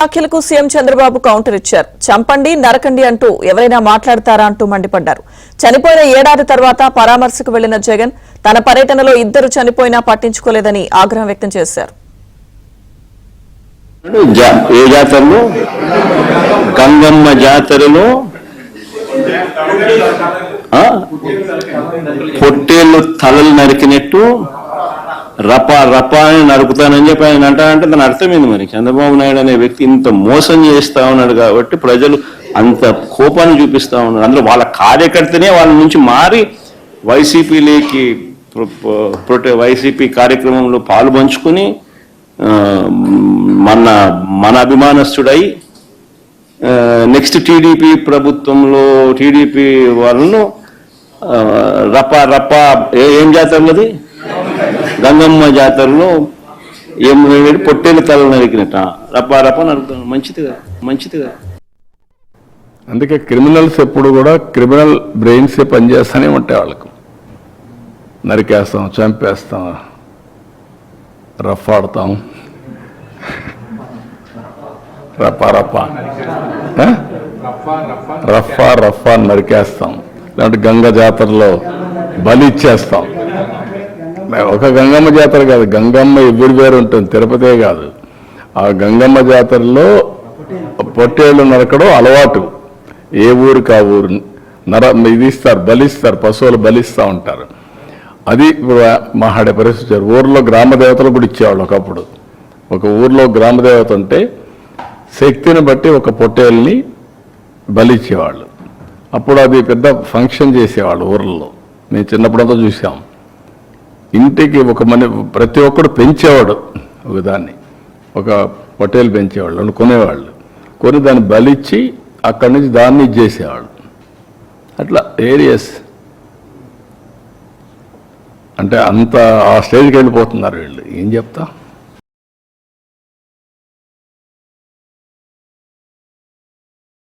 వ్యాఖ్యలకు CM Chandrababu counter ఇచ్చారు. చంపండి నరకండి అంటూ ఎవరైనా మాట్లాడతారా అంటూ మండిపడ్డారు. చనిపోయిన ఏడాది తర్వాత పరామర్శకు వెళ్లిన జగన్ తన పర్యటనలో ఇద్దరు చనిపోయినా పట్టించుకోలేదని ఆగ్రహం వ్యక్తం చేశారు. ఏ జాతరలో గంగమ్మ జాతరలో పొట్టేళ్ళు తలలు నరికినట్టు రపా రపా అని నరుకుతానని చెప్పి ఆయన అంటారంటే దాని అర్థమైంది. మరి చంద్రబాబు నాయుడు అనే వ్యక్తి ఇంత మోసం చేస్తా ఉన్నాడు కాబట్టి ప్రజలు అంత కోపాన్ని చూపిస్తా ఉన్నారు. అందులో వాళ్ళ కార్యకర్తనే వాళ్ళ నుంచి మారి వైసీపీలోకి వైసీపీ కార్యక్రమంలో పాలు పంచుకుని మన అభిమానస్తుడై నెక్స్ట్ టీడీపీ ప్రభుత్వంలో టీడీపీ వాళ్ళను రపా రపా ఏం జాతరలది గంగమ్మ జాతరలో పొట్టేలు తల నరికినట్ట రపా రపా నరుకుతాను. మంచిదిగా అందుకే క్రిమినల్స్ ఎప్పుడు కూడా క్రిమినల్ బ్రెయిన్సే పనిచేస్తూనే ఉంటాయి. వాళ్ళకు నరికేస్తాం, చంపేస్తాం, రఫాడతాం, రఫా రఫా రఫా రఫా నరికేస్తాం. లేదంటే గంగ జాతరలో బలి ఇచ్చేస్తాం. ఒక గంగమ్మ జాతర కాదు, గంగమ్మ ఎవరి పేరు ఉంటుంది, తిరుపతే కాదు. ఆ గంగమ్మ జాతరలో పొట్టేళ్ళు నరకడం అలవాటు. ఏ ఊరికి ఆ ఊరు ఇది ఇస్తారు, బలిస్తారు, పశువులు బలిస్తూ ఉంటారు. అది మాట్లాడే పరిస్థితి. ఊర్లో గ్రామ దేవతలు కూడా ఇచ్చేవాళ్ళు. ఒకప్పుడు ఒక ఊర్లో గ్రామ దేవత ఉంటే శక్తిని బట్టి ఒక పొట్టేల్ని బలిచ్చేవాళ్ళు. అప్పుడు అది పెద్ద ఫంక్షన్ చేసేవాళ్ళు ఊర్లలో. మేము చిన్నప్పుడంతా చూసాం. ఇంటికి ప్రతి ఒక్కడు పెంచేవాడు ఒకదాన్ని, ఒక పొట్టేలు పెంచేవాళ్ళు, కొనేవాళ్ళు. కొని దాన్ని బలిచ్చి అక్కడి నుంచి దాన్ని ఇచ్చేసేవాళ్ళు. అట్లా ఏరియస్ అంటే అంత ఆ స్టేజ్కి వెళ్ళిపోతున్నారు వీళ్ళు. ఏం చెప్తా.